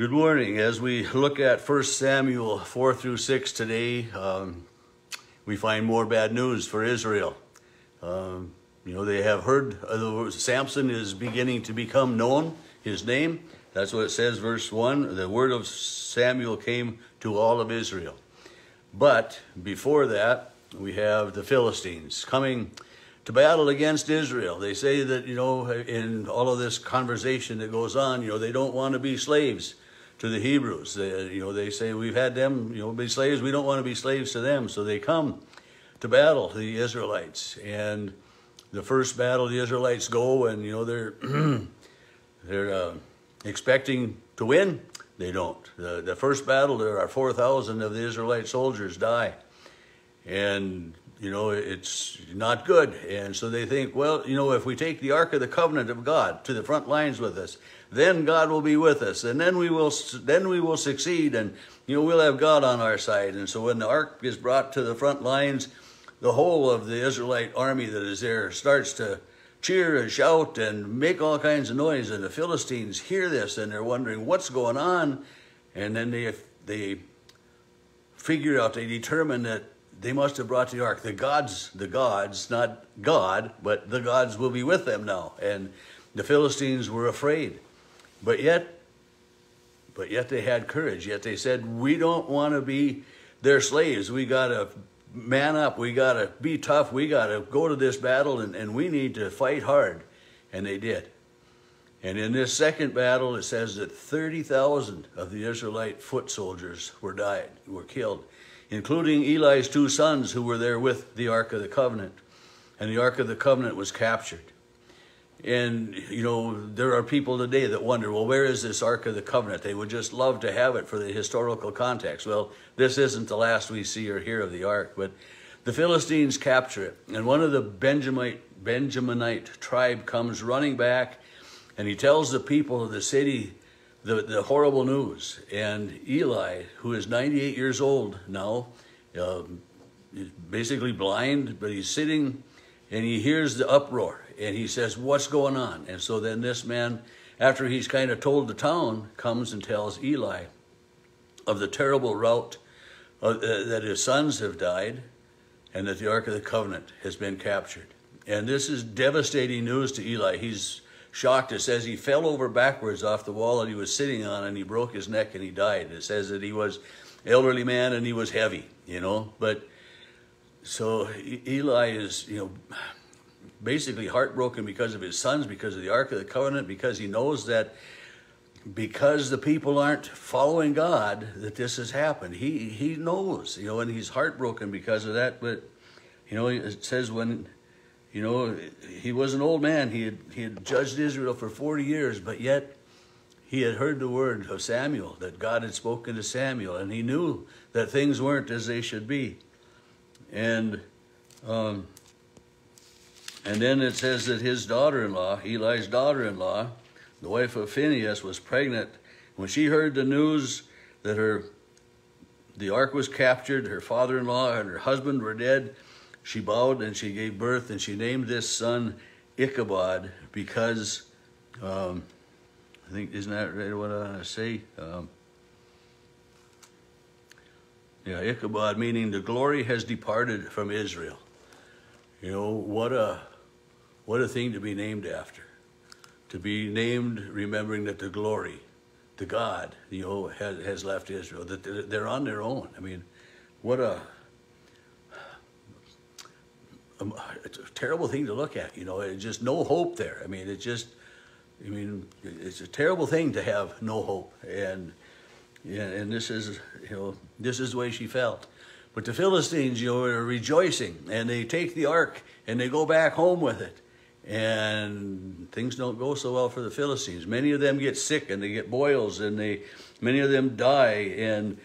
Good morning. As we look at 1 Samuel 4 through 6 today, we find more bad news for Israel. They have heard Samson is beginning to become known, his name. That's what it says, verse 1. The word of Samuel came to all of Israel. But before that, we have the Philistines coming to battle against Israel. They say that, in all of this conversation that goes on, they don't want to be slaves to the Hebrews. They say we've had them, be slaves. We don't want to be slaves to them. So they come to battle the Israelites. And the first battle, the Israelites go and, they're expecting to win. They don't. The first battle, there are 4,000 of the Israelite soldiers die. And it's not good. And so they think, well, if we take the Ark of the Covenant of God to the front lines with us, then God will be with us, and then we will succeed, and we'll have God on our side. And so when the Ark is brought to the front lines, the whole of the Israelite army that is there starts to cheer and shout and make all kinds of noise. And the Philistines hear this, and they're wondering what's going on. And then they figure out, they determine that they must have brought the Ark. The gods, not God, but the gods will be with them now. And the Philistines were afraid. But yet they had courage. Yet they said, we don't want to be their slaves. We got to man up. We got to be tough. We got to go to this battle, and we need to fight hard. And they did. And in this second battle, it says that 30,000 of the Israelite foot soldiers were killed, including Eli's two sons who were there with the Ark of the Covenant. And the Ark of the Covenant was captured. And, there are people today that wonder, well, where is this Ark of the Covenant? They would just love to have it for the historical context. Well, this isn't the last we see or hear of the Ark, but the Philistines capture it. And one of the Benjaminite tribe comes running back, and he tells the people of the city the horrible news. And Eli, who is 98 years old now, is basically blind, but he's sitting and he hears the uproar. And he says, what's going on? And so then this man, after he's kind of told the town, comes and tells Eli of the terrible rout that his sons have died and that the Ark of the Covenant has been captured. And this is devastating news to Eli. He's shocked. It says he fell over backwards off the wall that he was sitting on, and he broke his neck and he died. It says that he was an elderly man and he was heavy, But so Eli is, basically heartbroken because of his sons, because of the Ark of the Covenant, because he knows that because the people aren't following God, that this has happened. He knows, and he's heartbroken because of that. But, it says when, he was an old man. He had judged Israel for 40 years, but yet he had heard the word of Samuel, that God had spoken to Samuel, and he knew that things weren't as they should be. And then it says that his daughter-in-law, Eli's daughter-in-law, the wife of Phinehas, was pregnant. When she heard the news that the ark was captured, her father-in-law and her husband were dead, she bowed and she gave birth, and she named this son Ichabod because, I think, isn't that right what I say? Ichabod, meaning the glory has departed from Israel. What a thing to be named after. To be named remembering that the glory, the God, has left Israel, that they're on their own. I mean, it's a terrible thing to look at, it's just no hope there. I mean, it's a terrible thing to have no hope. And this is, this is the way she felt. But the Philistines, are rejoicing, and they take the ark and they go back home with it. And things don't go so well for the Philistines. Many of them get sick and they get boils, and many of them die. And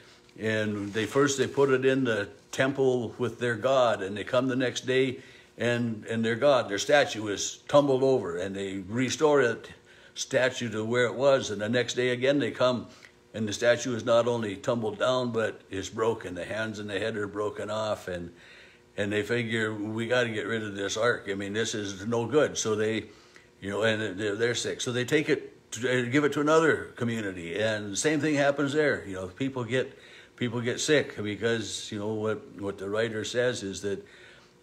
they put it in the temple with their God, and they come the next day, and their statue is tumbled over, and they restore that statue to where it was. And the next day again they come, and the statue is not only tumbled down, but is broken. The hands and the head are broken off, and they figure, we got to get rid of this ark. I mean, this is no good. So they, and they're sick. So they take it give it to another community, and the same thing happens there. You know, people get sick because, you know, what the writer says is that,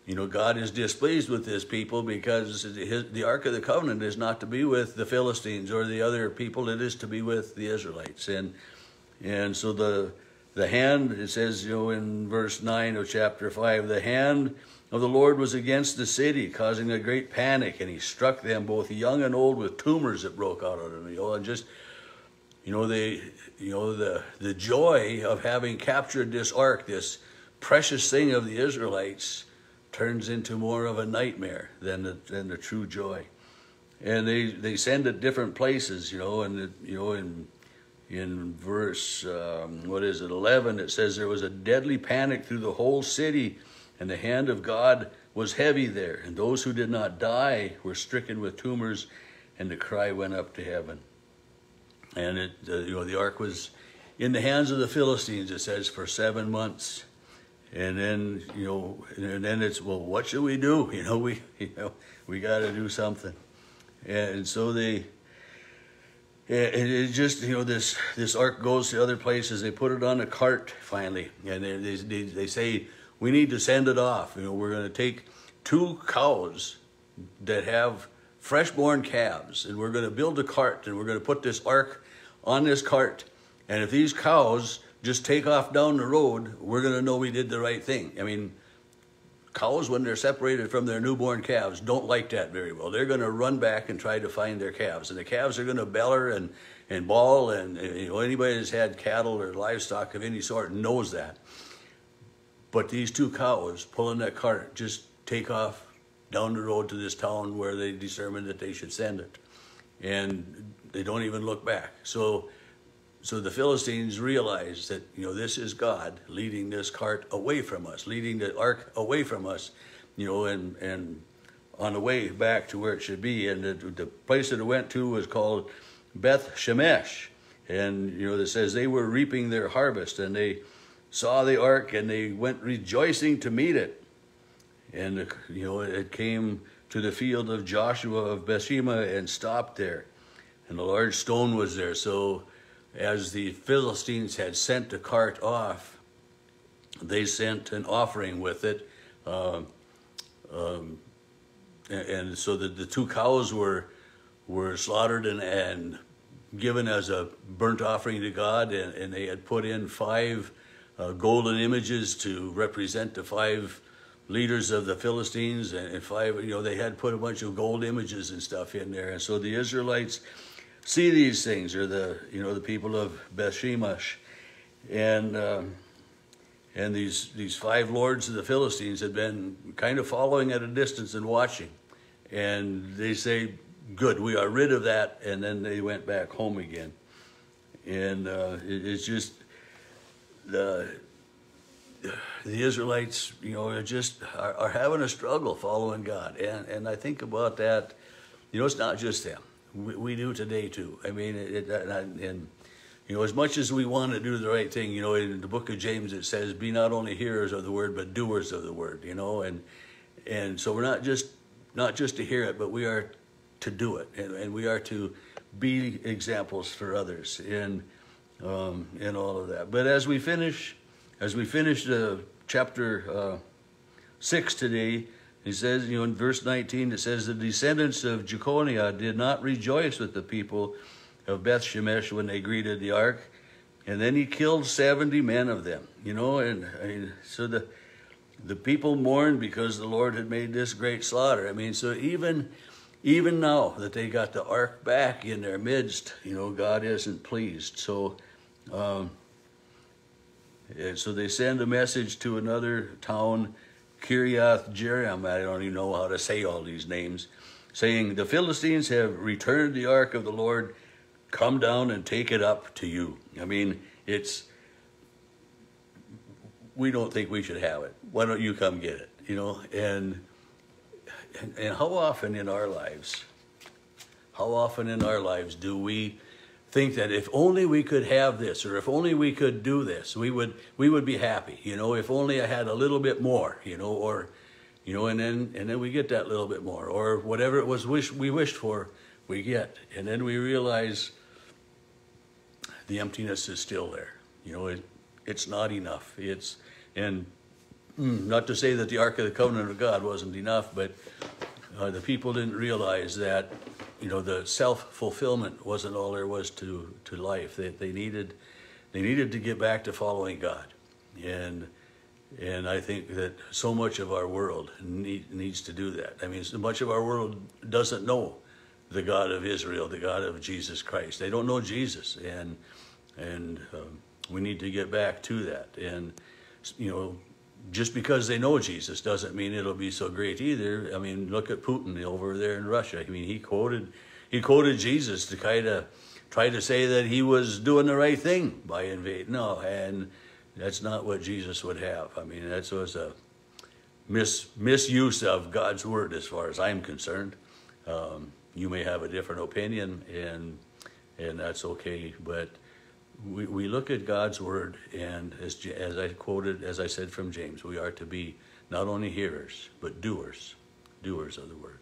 you know, God is displeased with his people because the Ark of the Covenant is not to be with the Philistines or the other people. It is to be with the Israelites. And so the hand, it says, you know, in verse 9 of chapter 5, the hand of the Lord was against the city, causing a great panic, and he struck them, both young and old, with tumors that broke out on them. You know, and just, you know, the joy of having captured this ark, this precious thing of the Israelites, turns into more of a nightmare than the true joy. And they send it different places, you know, and you know, in verse 11, it says there was a deadly panic through the whole city, and the hand of God was heavy there, and those who did not die were stricken with tumors, and the cry went up to heaven. And you know, the ark was in the hands of the Philistines, it says, for 7 months. And then, you know, and then it's, well, what should we do? You know, we got to do something. And so it just, you know, this ark goes to other places. They put it on a cart finally, and they say, we need to send it off. You know, we're going to take 2 cows that have fresh-born calves, and we're going to build a cart, and we're going to put this ark on this cart. And if these cows just take off down the road, we're going to know we did the right thing. I mean, cows, when they're separated from their newborn calves, don't like that very well. They're going to run back and try to find their calves. And the calves are going to beller and bawl. And you know, anybody that's had cattle or livestock of any sort knows that. But these 2 cows pulling that cart just take off down the road to this town where they determined that they should send it. And they don't even look back. So the Philistines realize that, you know, this is God leading this cart away from us, leading the ark away from us, you know, and on the way back to where it should be. And the place that it went to was called Beth Shemesh. And, you know, it says they were reaping their harvest, and they saw the ark, and they went rejoicing to meet it. And, you know, it came to the field of Joshua of Bethsheba and stopped there. And a large stone was there. So as the Philistines had sent the cart off, they sent an offering with it. And so the 2 cows were slaughtered and given as a burnt offering to God. And they had put in 5 golden images to represent the 5 leaders of the Philistines. And 5, you know, they had put a bunch of gold images and stuff in there. And so the Israelites see these things, or the people of Bethshemesh, and these 5 lords of the Philistines had been kind of following at a distance and watching, and they say, "Good, we are rid of that." And then they went back home again, and it's just the Israelites, you know, are having a struggle following God, and I think about that. You know, it's not just them. We do today too. I mean, and you know, as much as we want to do the right thing, you know, in the book of James it says, "Be not only hearers of the word, but doers of the word." You know, and so we're not just to hear it, but we are to do it, and we are to be examples for others in all of that. But as we finish chapter 6 today. He says, you know, in verse 19, it says, the descendants of Jeconiah did not rejoice with the people of Beth Shemesh when they greeted the ark. And then he killed 70 men of them, you know, and so the people mourned because the Lord had made this great slaughter. I mean, so even now that they got the ark back in their midst, you know, God isn't pleased. So, so they send a message to another town, Kiriath Jearim, I don't even know how to say all these names, saying, the Philistines have returned the ark of the Lord. Come down and take it up to you. I mean, we don't think we should have it. Why don't you come get it? You know, and how often in our lives do we think that if only we could have this, or if only we could do this, we would be happy, you know, if only I had a little bit more, you know, or, you know, and then we get that little bit more, or whatever it was we wished for, we get. And then we realize the emptiness is still there. You know, it's not enough. Not to say that the Ark of the Covenant of God wasn't enough, but the people didn't realize that, you know, the self-fulfillment wasn't all there was to life. They needed to get back to following God. And I think that so much of our world needs to do that. I mean, so much of our world doesn't know the God of Israel, the God of Jesus Christ. They don't know Jesus, and we need to get back to that. And, you know, just because they know Jesus doesn't mean it'll be so great either. I mean, look at Putin over there in Russia. I mean, he quoted Jesus to kind of try to say that he was doing the right thing by invading. No, and that's not what Jesus would have. I mean, that was a misuse of God's word as far as I'm concerned. You may have a different opinion, and that's okay, but we look at God's word, and as I said from James, we are to be not only hearers, but doers of the word.